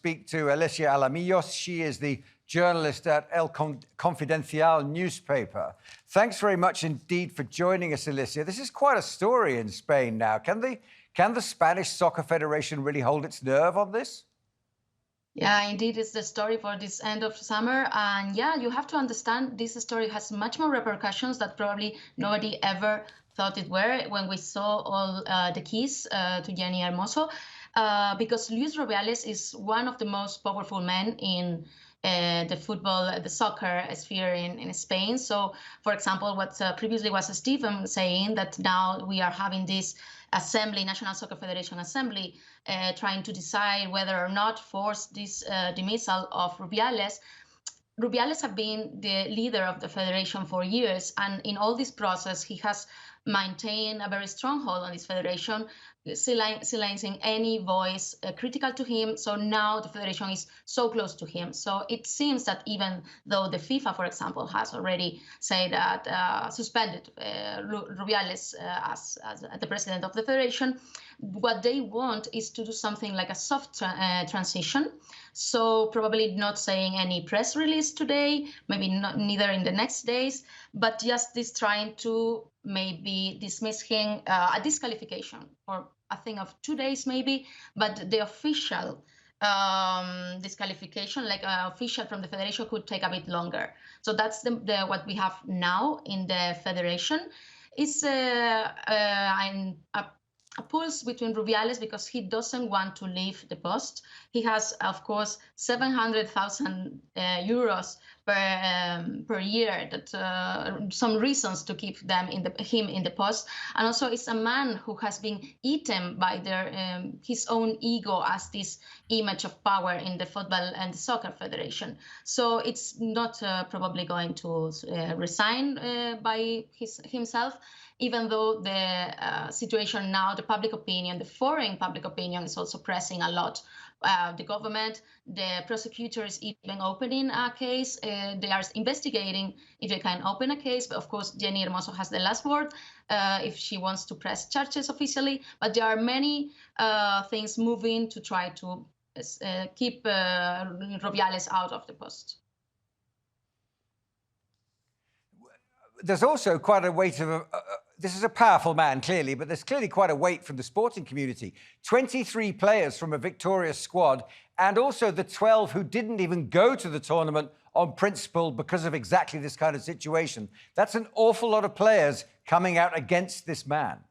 speak to Alicia Alamillos. She is the journalist at Confidencial newspaper. Thanks very much indeed for joining us, Alicia. This is quite a story in Spain now. Can the Spanish Soccer Federation really hold its nerve on this? Yeah, indeed, it's the story for this end of summer. And yeah, you have to understand this story has much more repercussions that probably nobody ever thought it were when we saw all the keys to Jenny Hermoso. Because Luis Rubiales is one of the most powerful men in the football, the soccer sphere in Spain. So, for example, what previously was Stephen saying, that now we are having this assembly, National Soccer Federation Assembly, trying to decide whether or not force this dismissal of Rubiales. Rubiales have been the leader of the federation for years, and in all this process, he has maintained a very strong hold on this federation, silencing any voice critical to him. So now the federation is so close to him. So it seems that even though the FIFA, for example, has already said that suspended Rubiales as the president of the federation, what they want is to do something like a soft transition. So probably not saying any press release today, maybe neither in the next days, but just this trying to maybe dismiss him, a disqualification for a thing of 2 days maybe, but the official disqualification, like official from the federation, could take a bit longer. So that's what we have now in the federation. It's a pulse between Rubiales because he doesn't want to leave the post. He has, of course, 700,000 euros per year. That some reasons to keep him in the post, and also it's a man who has been eaten by his own ego as this image of power in the football and the soccer federation. So it's not probably going to resign by himself. Even though the situation now, the public opinion, the foreign public opinion is also pressing a lot. The government, the prosecutors even opening a case. They are investigating if they can open a case. But of course, Jenny Hermoso has the last word if she wants to press charges officially. But there are many things moving to try to keep Rubiales out of the post. There's also quite a weight of this is a powerful man, clearly, but there's clearly quite a weight from the sporting community. 23 players from a victorious squad, and also the 12 who didn't even go to the tournament on principle because of exactly this kind of situation. That's an awful lot of players coming out against this man.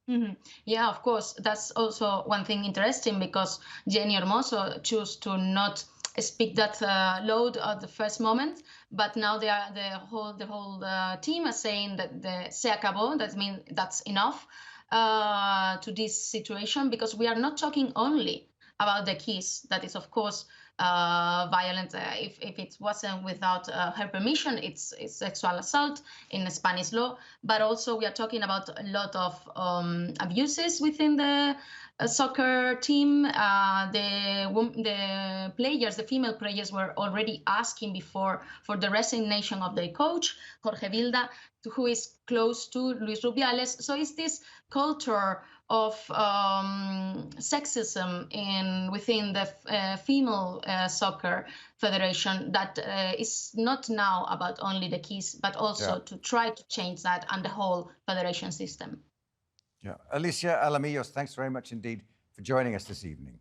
Mm-hmm. Yeah, of course. That's also one thing interesting, because Jenny Hermoso chose to not speak that loud at the first moment, but now the whole team is saying that se acabó. That means that's enough to this situation, because we are not talking only about the kiss. That is, of course, violent. If it wasn't without her permission, it's sexual assault in Spanish law. But also we are talking about a lot of abuses within the soccer team. The players, the female players, were already asking before for the resignation of their coach, Jorge Vilda, who is close to Luis Rubiales. So it's this culture of sexism within the female soccer federation that is not now about only the keys, but also to try to change that and the whole federation system. Yeah. Alicia Alamillos, thanks very much indeed for joining us this evening.